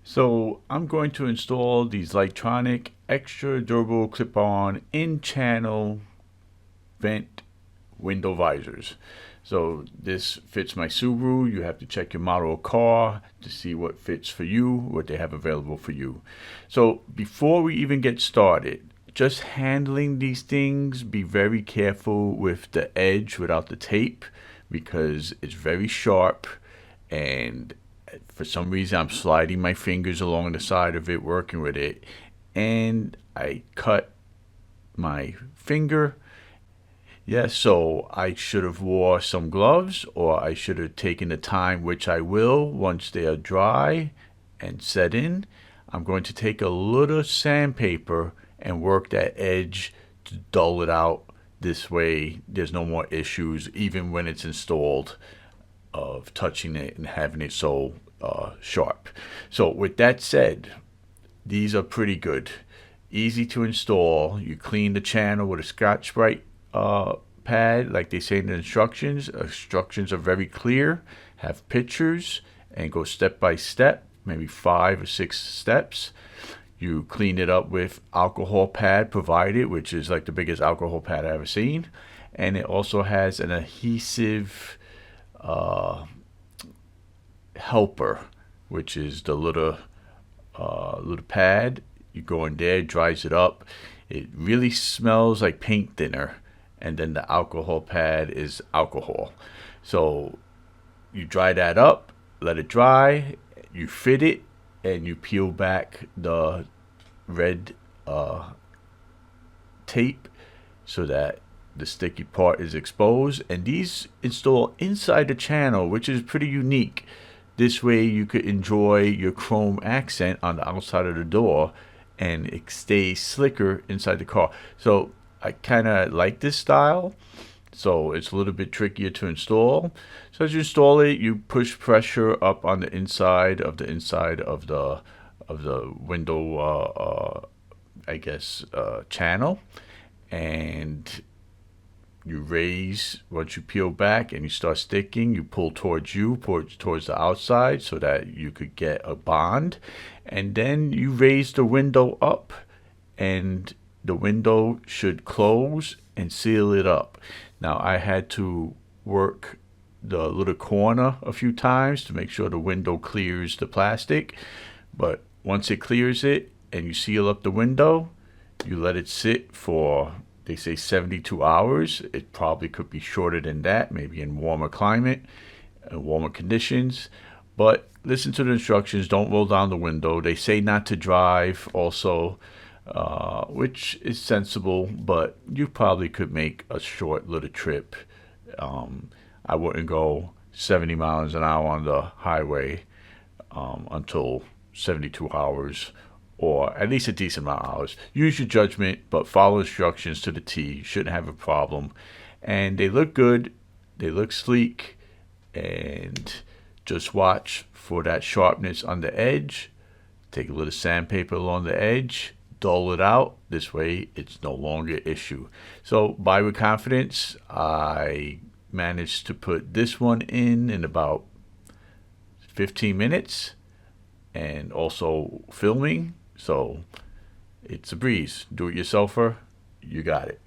So I'm going to install these Lightronic extra durable clip-on in-channel vent window visors. So this fits my Subaru. You have to check your model of car to see what fits for you, what they have available for you. So before we even get started, just handling these things, be very careful with the edge without the tape because it's very sharp, and for some reason I'm sliding my fingers along the side of it working with it, and I cut my finger. Yes, so I should have wore some gloves, or I should have taken the time, which I will once they are dry and set in. I'm going to take a little sandpaper and work that edge to dull it out. This way there's no more issues even when it's installed of touching it and having it so sharp. So with that said, these are pretty good. Easy to install. You clean the channel with a Scotch-Brite pad, like they say in the instructions. Instructions are very clear, have pictures, and go step by step, maybe 5 or 6 steps. You clean it up with alcohol pad provided, which is like the biggest alcohol pad I've ever seen. And it also has an adhesive helper, which is the little pad. You go in there, dries it up. It really smells like paint thinner, and then the alcohol pad is alcohol. So you dry that up, let it dry, you fit it, and you peel back the red tape so that the sticky part is exposed. And these install inside the channel, which is pretty unique. This way you could enjoy your chrome accent on the outside of the door, and it stays slicker inside the car. So I kind of like this style. So it's a little bit trickier to install. So as you install it, you push pressure up on the inside of the window, channel, and you raise. Once you peel back and you start sticking, you pull towards the outside so that you could get a bond, and then you raise the window up, and the window should close and seal it up. Now I had to work the little corner a few times to make sure the window clears the plastic, but once it clears it and you seal up the window, you let it sit for, they say, 72 hours. It probably could be shorter than that, maybe in warmer climate, warmer conditions. But listen to the instructions. Don't roll down the window. They say not to drive also, which is sensible, but you probably could make a short little trip. I wouldn't go 70 miles an hour on the highway until 72 hours, or at least a decent amount of hours. Use your judgment, but follow instructions to the T. You shouldn't have a problem. And they look good. They look sleek. And just watch for that sharpness on the edge. Take a little sandpaper along the edge. Dull it out. This way, it's no longer an issue. So buy with confidence. I managed to put this one in about 15 minutes. And also filming. So it's a breeze. Do it yourselfer. You got it.